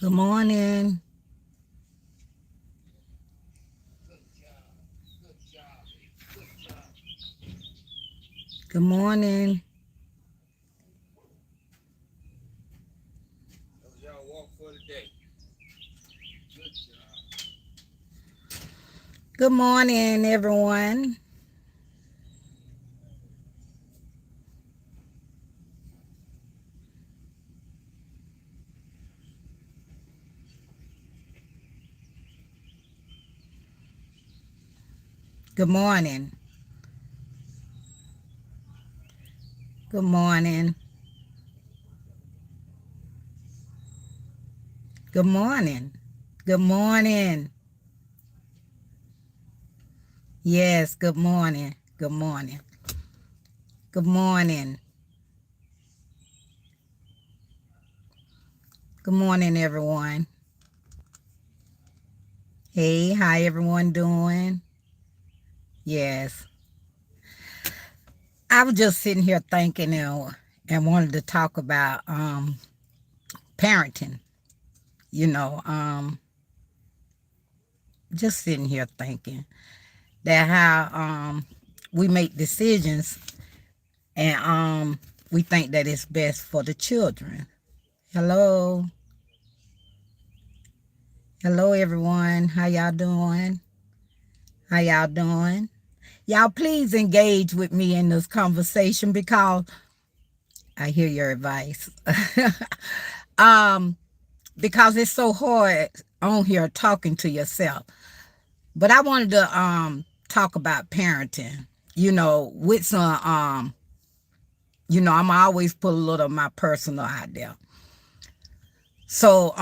Good morning. Good morning. Good morning, everyone. Good morning. Good morning. Good morning. Good morning. Yes, good morning. Good morning. Good morning. Good morning, everyone. Hey, how everyone doing? Yes. I was just sitting here thinking and wanted to talk about parenting. You know, just sitting here thinking that how we make decisions and we think that it's best for the children. Hello. Hello everyone. How y'all doing? How y'all doing? Y'all please engage with me in this conversation because I hear your advice. um because it's so hard on here talking to yourself. But I wanted to talk about parenting, with some I'm always put a little of my personal out there. So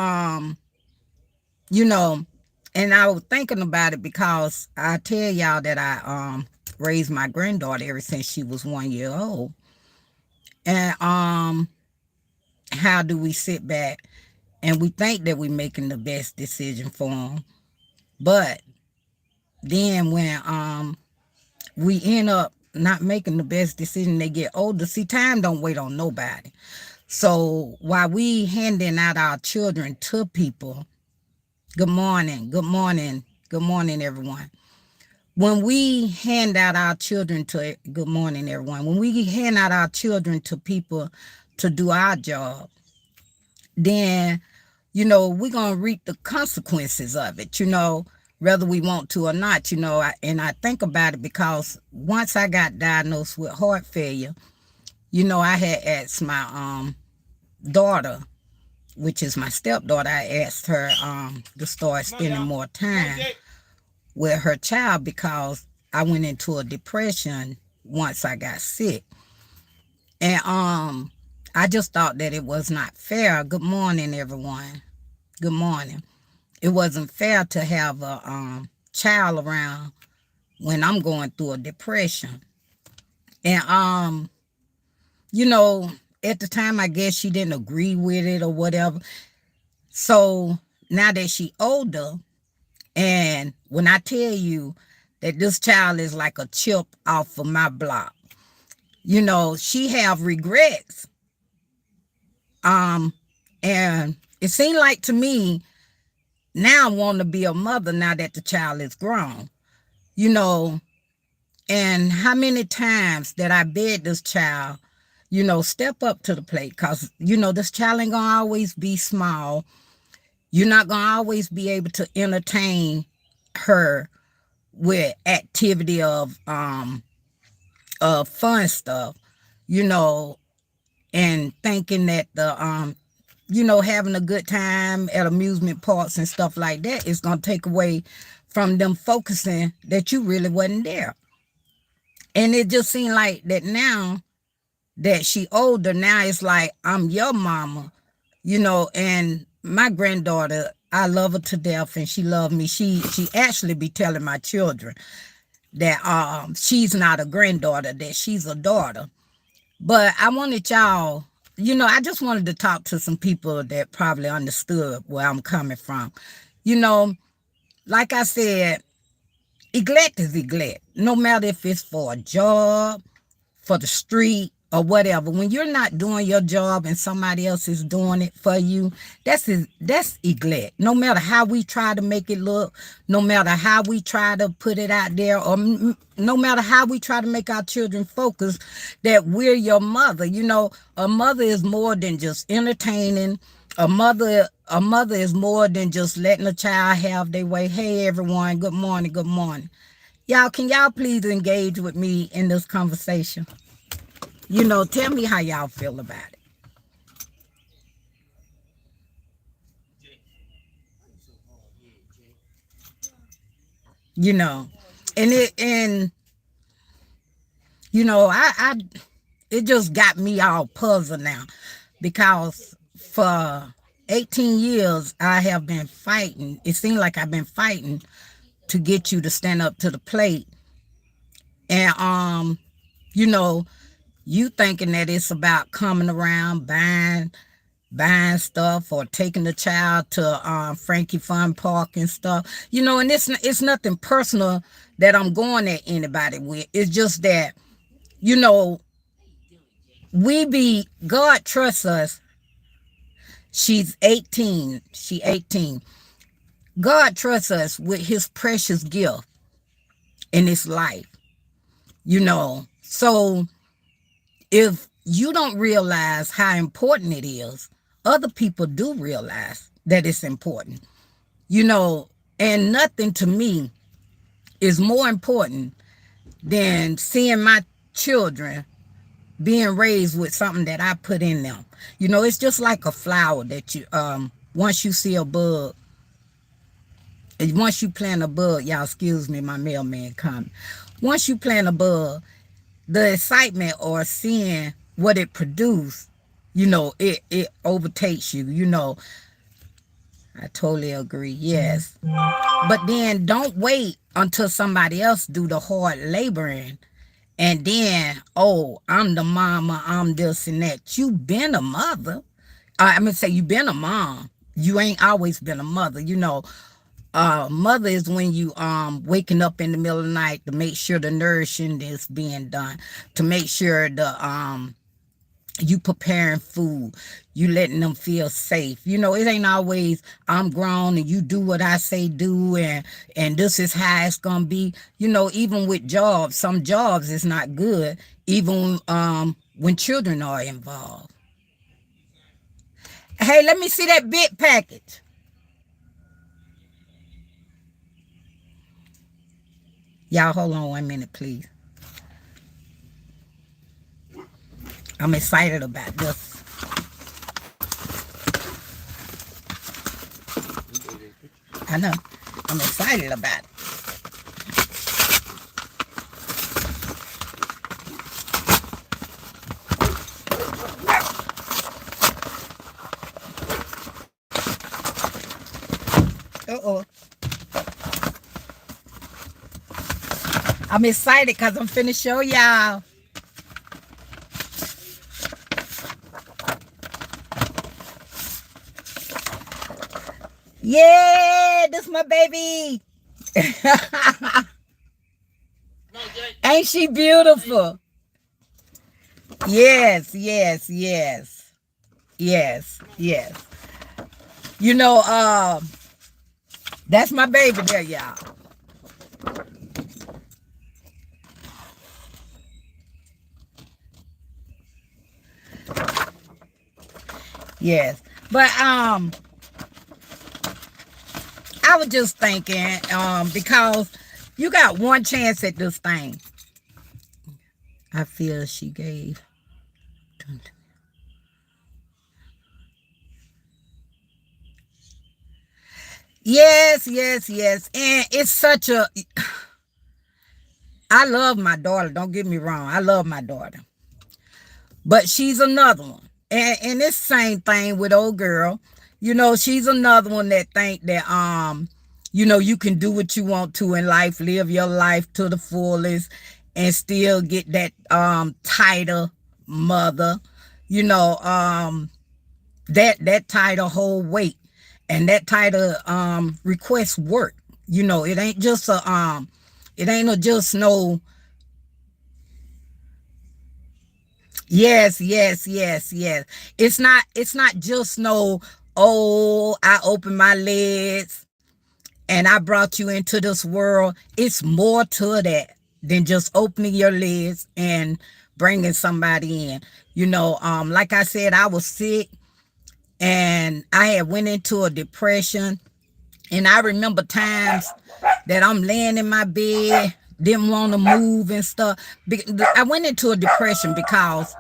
you know, and I was thinking about it because I tell y'all that I raised my granddaughter ever since she was 1 year old. And how do we sit back and we think that we're making the best decision for them, but then when we end up not making the best decision, they get older. See, time don't wait on nobody. So while we handing out our children to people, good morning, good morning, good morning, everyone. When we hand out our children to, good morning, everyone. When we hand out our children to people to do our job, then, we're going to reap the consequences of it, whether we want to or not, and I think about it because once I got diagnosed with heart failure, I had asked my daughter, which is my stepdaughter, I asked her to start spending more time with her child because I went into a depression once I got sick. And I just thought that it was not fair. Good morning, everyone. Good morning. It wasn't fair to have a child around when I'm going through a depression. And you know, at the time I guess she didn't agree with it or whatever. So now that she older, and when I tell you that this child is like a chip off of my block, she have regrets. Um, and it seemed like to me now I want to be a mother now that the child is grown, you know, and how many times that I beg this child, step up to the plate because, this child ain't gonna always be small. You're not gonna always be able to entertain her with activity of fun stuff, you know, and thinking that the having a good time at amusement parks and stuff like that is gonna take away from them focusing that you really wasn't there. And it just seemed like that now that she older, now it's like I'm your mama, and my granddaughter, I love her to death and she loved me. She actually be telling my children that she's not a granddaughter, that she's a daughter. But I wanted y'all, I just wanted to talk to some people that probably understood where I'm coming from. You know, like I said, neglect is neglect. No matter if it's for a job, for the street, or whatever. When you're not doing your job and somebody else is doing it for you, that's neglect. No matter how we try to make it look, no matter how we try to put it out there, or no matter how we try to make our children focus that we're your mother. You know, a mother is more than just entertaining. A mother is more than just letting a child have their way. Hey everyone, good morning, good morning. Y'all, can y'all please engage with me in this conversation? You know, tell me how y'all feel about it. You know, and you know, I it just got me all puzzled now, because for 18 years I have been fighting. It seems like I've been fighting to get you to stand up to the plate, and you know, you thinking that it's about coming around buying stuff or taking the child to Frankie Fun Park and stuff. You know, and it's nothing personal that I'm going at anybody with. It's just that, you know, God trusts us. She's 18. She 18. God trusts us with his precious gift in his life. You know, so if you don't realize how important it is, other people do realize that it's important. You know, and nothing to me is more important than seeing my children being raised with something that I put in them. You know, it's just like a flower that you once you see a bud, once you plant a bud, y'all excuse me, my mailman coming. Once you plant a bud, the excitement or seeing what it produced, you know, it overtakes you. You know, I totally agree. Yes. But then don't wait until somebody else do the hard laboring, and then, oh, I'm the mama, I'm this and that. You been a mother. I'm gonna say you been a mom. You ain't always been a mother. You know, mother is when you waking up in the middle of the night to make sure the nourishing is being done, to make sure the you preparing food, you letting them feel safe. You know, it ain't always I'm grown and you do what I say do, and this is how it's gonna be. You know, even with jobs, some jobs is not good, even when children are involved. Hey, let me see that bid package. Y'all hold on 1 minute, please. I'm excited about this. I know. I'm excited about it. Uh-oh. I'm excited because I'm finna show y'all. Yeah, this my baby. Ain't she beautiful? Yes, yes, yes. Yes, yes. You know, that's my baby there, y'all. Yes. But I was just thinking, because you got one chance at this thing. I feel she gave. Yes, yes, yes. And it's such a, I love my daughter. Don't get me wrong. I love my daughter. But she's another one. And it's the same thing with old girl. You know, she's another one that think that you know, you can do what you want to in life, live your life to the fullest, and still get that title mother. You know, that title hold weight, and that title requests work. You know, it ain't just just no, Yes, yes, yes, yes. It's not just no, oh, I opened my legs and I brought you into this world. It's more to that than just opening your legs and bringing somebody in. Like I said, I was sick and I had went into a depression. And I remember times that I'm laying in my bed, didn't want to move and stuff. I went into a depression because,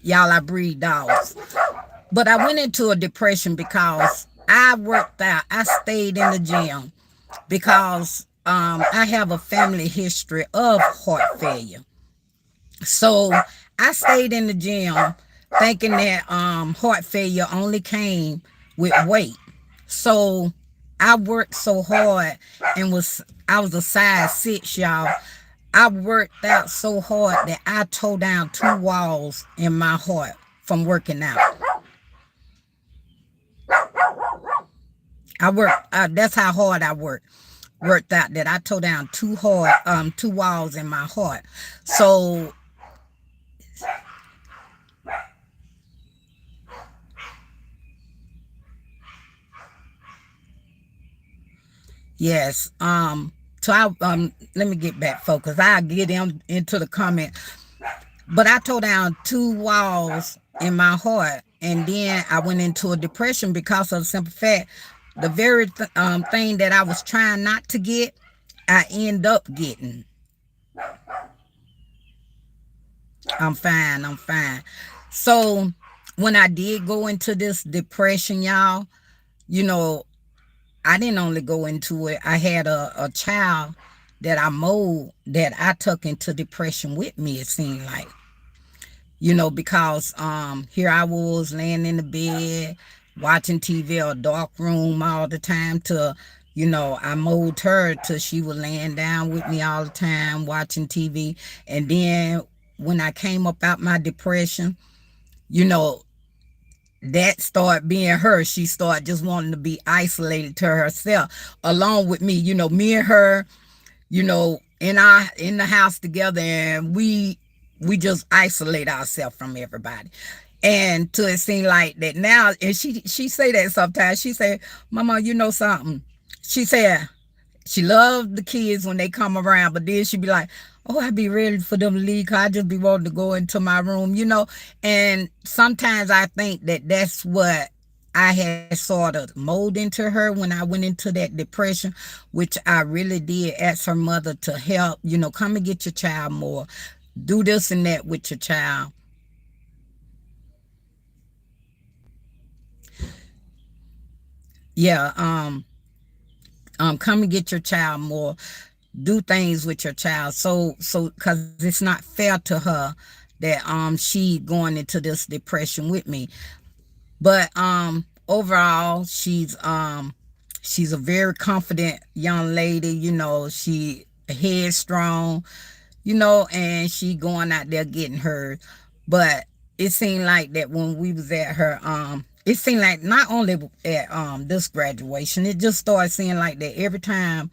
y'all, I breed dogs. But I went into a depression because I worked out. I stayed in the gym because I have a family history of heart failure. So I stayed in the gym thinking that heart failure only came with weight. So I worked so hard and I was a size 6, y'all. I worked out so hard that I tore down 2 walls in my heart from working out. I worked. That's how hard I worked out, that I tore down 2 walls in my heart. So yes. So let me get back focused. I'll get into the comment. But I tore down 2 walls in my heart, and then I went into a depression because of the simple fact, the very thing that I was trying not to get, I end up getting. I'm fine. I'm fine. So when I did go into this depression, y'all, you know, I didn't only go into it. I had a child that I mold that I took into depression with me, it seemed like. Because here I was laying in the bed watching TV or dark room all the time to, I mold her till she was laying down with me all the time watching TV. And then when I came up out my depression, you know, that started being her. She started just wanting to be isolated to herself along with me. Me and her, in the house together, and we just isolate ourselves from everybody. And to it seemed like that now, and she say that sometimes. She say, Mama, you know something? She said she loved the kids when they come around, but then she be like, oh, I be ready for them to leave, 'cause I just be wanting to go into my room. And sometimes I think that that's what I had sort of molded into her when I went into that depression, which I really did ask her mother to help, come and get your child more, do this and that with your child. Yeah, come and get your child more, do things with your child. So because it's not fair to her that she going into this depression with me. But overall, she's a very confident young lady. She headstrong, and she going out there getting hers. But it seemed like that when we was at her, it seemed like not only at this graduation, it just started seeming like that every time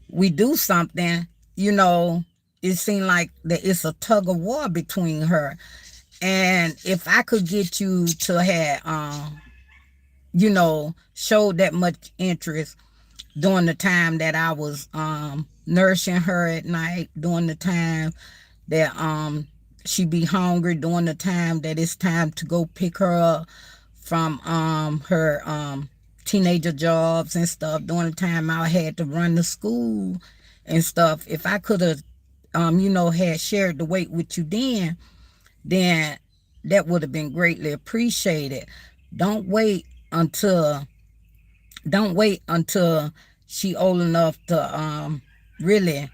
we do something, it seemed like that it's a tug of war between her. And if I could get you to have showed that much interest during the time that I was nourishing her at night, during the time that she be hungry, during the time that it's time to go pick her up from her teenager jobs and stuff, during the time I had to run to school and stuff. If I could have had shared the weight with you then that would have been greatly appreciated. Don't wait until don't wait until she old enough to really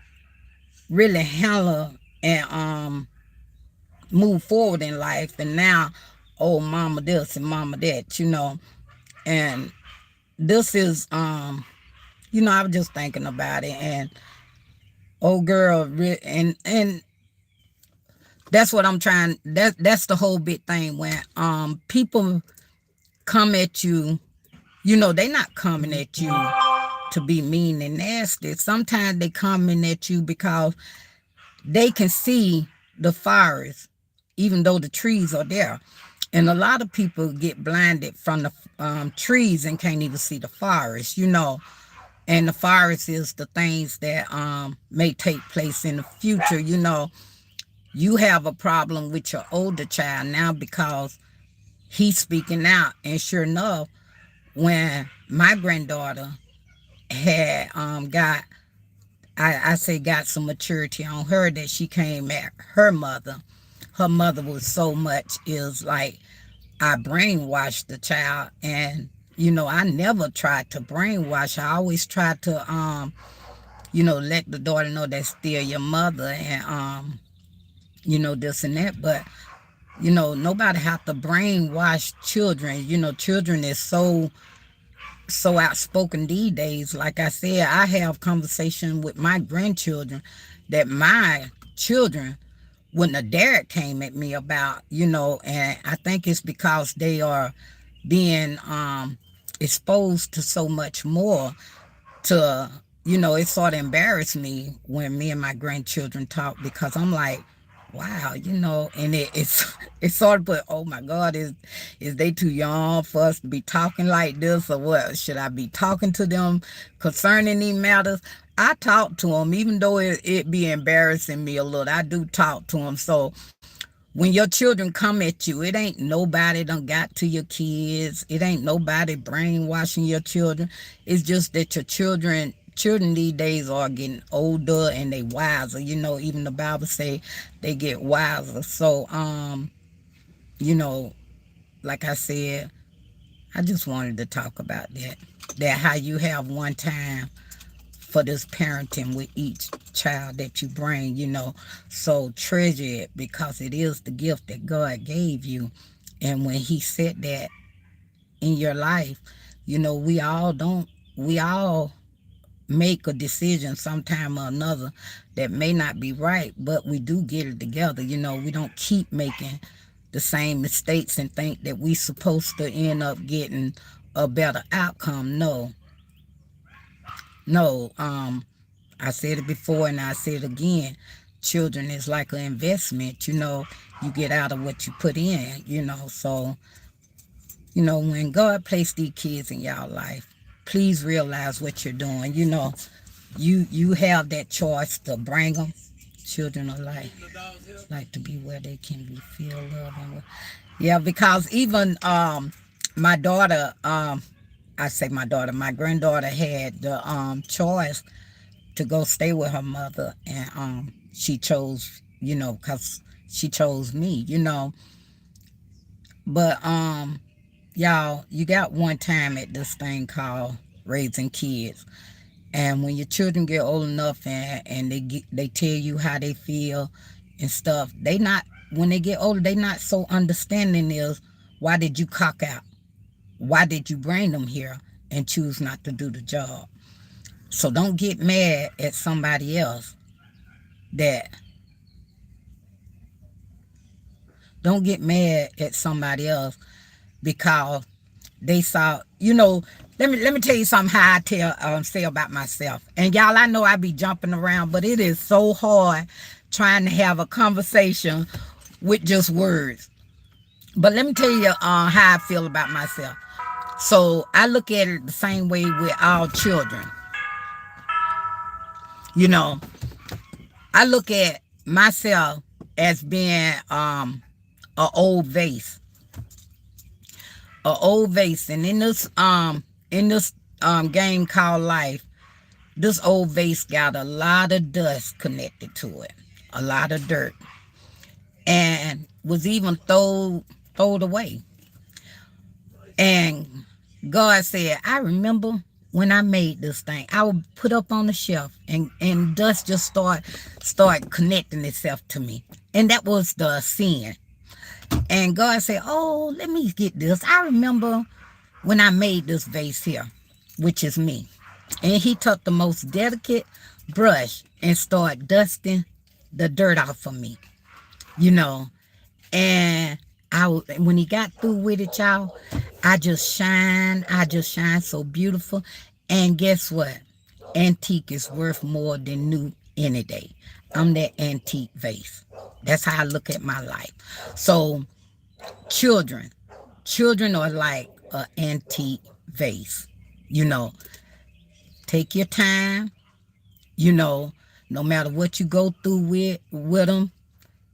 really handle and move forward in life. And now, oh, mama this and mama that. And this is I was just thinking about it, and old girl, and that's what I'm trying. That's the whole big thing when people come at you. They not coming at you to be mean and nasty. Sometimes they coming at you because they can see the fires even though the trees are there. And a lot of people get blinded from the trees and can't even see the forest, you know. And the forest is the things that may take place in the future, you know. You have a problem with your older child now because he's speaking out. And sure enough, when my granddaughter had got some maturity on her, that she came at her mother was so much is like, I brainwashed the child. And you know, I never tried to brainwash. I always tried to you know, let the daughter know that's still your mother, and you know, this and that. But you know, nobody have to brainwash children. You know, children is so outspoken these days. Like I said, I have conversation with my grandchildren that my children wouldn't have dared came at me about, you know. And I think it's because they are being exposed to so much more to, you know, it sort of embarrassed me when me and my grandchildren talk, because I'm like, wow, you know. And it's sort of put, oh my God, is they too young for us to be talking like this, or what? Should I be talking to them concerning these matters? I talk to them, even though it be embarrassing me a little. I do talk to them. So when your children come at you, it ain't nobody done got to your kids. It ain't nobody brainwashing your children. It's just that your children these days are getting older and they wiser. You know, even the Bible say they get wiser. So, you know, like I said, I just wanted to talk about that. That how you have one time for this parenting with each child that you bring, you know. So treasure it, because it is the gift that God gave you. And when he said that in your life, you know, we all make a decision sometime or another that may not be right, but we do get it together. You know, we don't keep making the same mistakes and think that we supposed to end up getting a better outcome. No, I said it before and I say it again. Children is like an investment, you know. You get out of what you put in, you know. So, you know, when God placed these kids in y'all life, please realize what you're doing. You know, you have that choice to bring them. Children are like to be where they can be feel love and yeah, because even my daughter, my granddaughter had the choice to go stay with her mother, and she chose, you know, because she chose me, you know. But y'all, you got one time at this thing called raising kids. And when your children get old enough and they tell you how they feel and stuff, when they get older, they not so understanding is, why did you cock out? Why did you bring them here and choose not to do the job? So don't get mad at somebody else that don't get mad at somebody else because they saw, you know. Let me tell you something how I say about myself. And y'all, I know I be jumping around, but it is so hard trying to have a conversation with just words. But let me tell you how I feel about myself. So I look at it the same way with all children. You know, I look at myself as being a old vase. A old vase. And in this game called life, this old vase got a lot of dust connected to it. A lot of dirt. And was even thrown away. And God said, I remember when I made this thing. I would put up on the shelf and dust just start connecting itself to me. And that was the sin. And God said, oh, let me get this. I remember when I made this vase here, which is me. And he took the most delicate brush and started dusting the dirt off of me, you know. And when he got through with it, y'all, I just shine so beautiful. And guess what? Antique is worth more than new any day. I'm that antique vase. That's how I look at my life. So children, children are like an antique vase. You know, take your time. You know, no matter what you go through with them,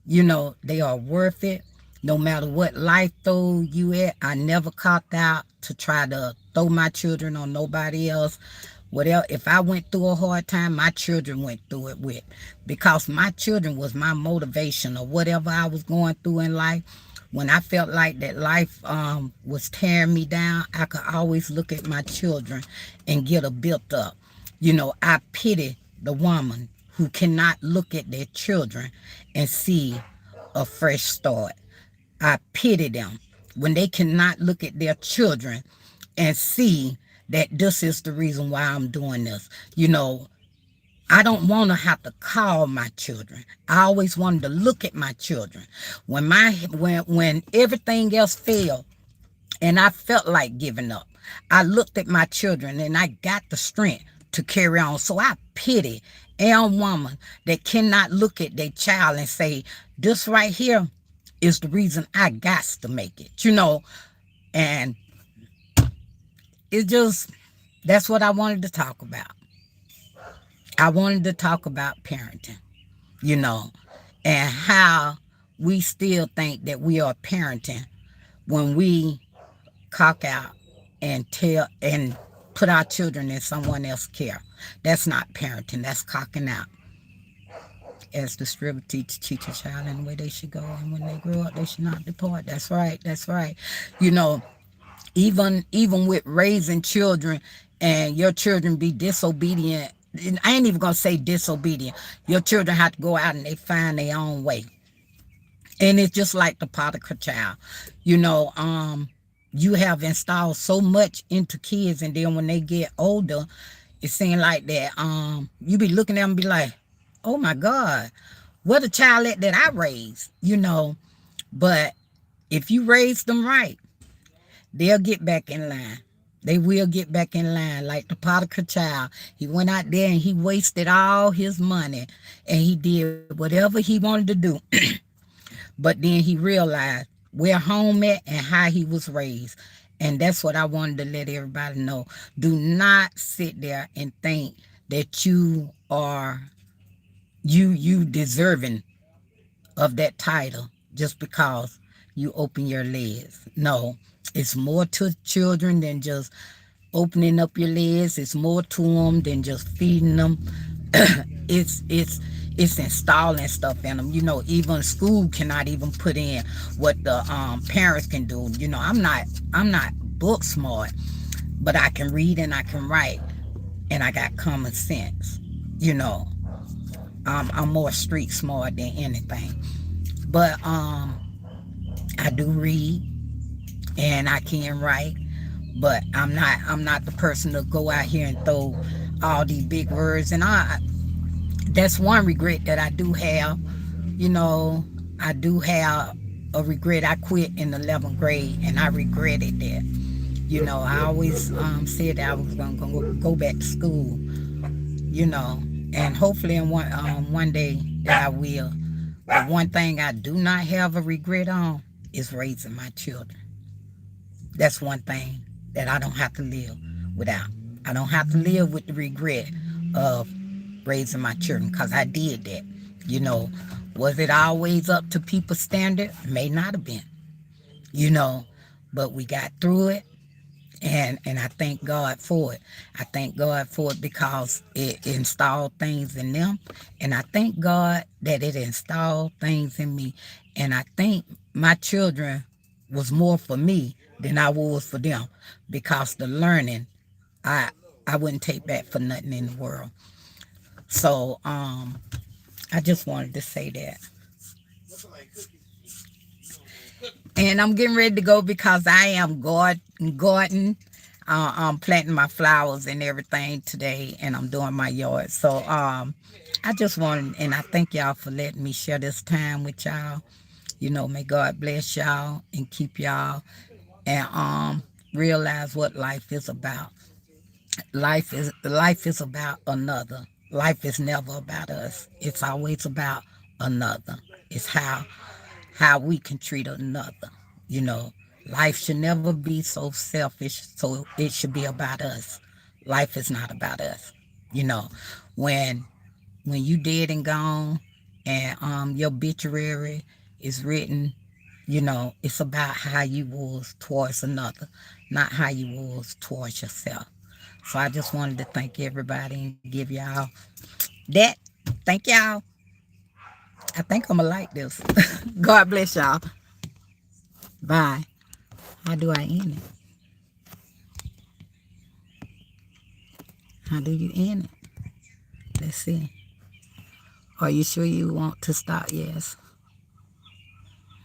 you know, they are worth it. No matter what life throw you at, I never cocked out to try to throw my children on nobody else. Whatever, if I went through a hard time, my children went through it with, because my children was my motivation or whatever I was going through in life. When I felt like that life was tearing me down, I could always look at my children and get a built up. You know, I pity the woman who cannot look at their children and see a fresh start. I pity them when they cannot look at their children and see that this is the reason why I'm doing this. You know, I don't want to have to call my children. I always wanted to look at my children. When everything else failed and I felt like giving up, I looked at my children and I got the strength to carry on. So I pity a woman that cannot look at their child and say, this right here is the reason I got to make it, you know. And it just, that's what I wanted to talk about. I wanted to talk about parenting, you know, and how we still think that we are parenting when we cock out and tell and put our children in someone else's care. That's not parenting, that's cocking out. As the scripture teach a child in the way they should go, and when they grow up, they should not depart. That's right, that's right. You know, even with raising children and your children be disobedient, I ain't even gonna say disobedient, your children have to go out and they find their own way. And it's just like the prodigal child. You know, you have installed so much into kids, and then when they get older, it seems like that you be looking at them and be like, oh my God, what a child that I raised, you know. But if you raise them right, they'll get back in line. They will get back in line. Like the prodigal child, he went out there and he wasted all his money and he did whatever he wanted to do. But then he realized where home at and how he was raised. And that's what I wanted to let everybody know. Do not sit there and think that you are you deserving of that title just because you open your legs. No, it's more to children than just opening up your legs. It's more to them than just feeding them. It's installing stuff in them. You know, even school cannot even put in what the parents can do. You know, I'm not book smart, but I can read and I can write, and I got common sense. You know, I'm more street smart than anything. But I do read and I can write, but I'm not the person to go out here and throw all these big words. And that's one regret that I do have. You know, I do have a regret. I quit in the 11th grade and I regretted that. You know, I always said that I was going to go back to school, you know, and hopefully in one day that I will. But one thing I do not have a regret on is raising my children. That's one thing that I don't have to live without. I don't have to live with the regret of raising my children, because I did that. You know, was it always up to people's standard? May not have been, you know, but we got through it. And I thank God for it. I thank God for it because it installed things in them. And I thank God that it installed things in me. And I think my children was more for me than I was for them, because the learning, I wouldn't take back for nothing in the world. So I just wanted to say that. And I'm getting ready to go because I am garden. I'm planting my flowers and everything today, and I'm doing my yard. So I just wanted, and I thank y'all for letting me share this time with y'all. You know, may God bless y'all and keep y'all, and realize what life is about. Life is about another. Life is never about us. It's always about another. It's how we can treat another. You know, life should never be so selfish, so it should be about us. Life is not about us. You know, when you dead and gone and your obituary is written, you know, it's about how you was towards another, not how you was towards yourself. So I just wanted to thank everybody and give y'all that. Thank y'all. I think I'm going to like this. God bless y'all. Bye. How do I end it? How do you end it? Let's see. Are you sure you want to stop? Yes.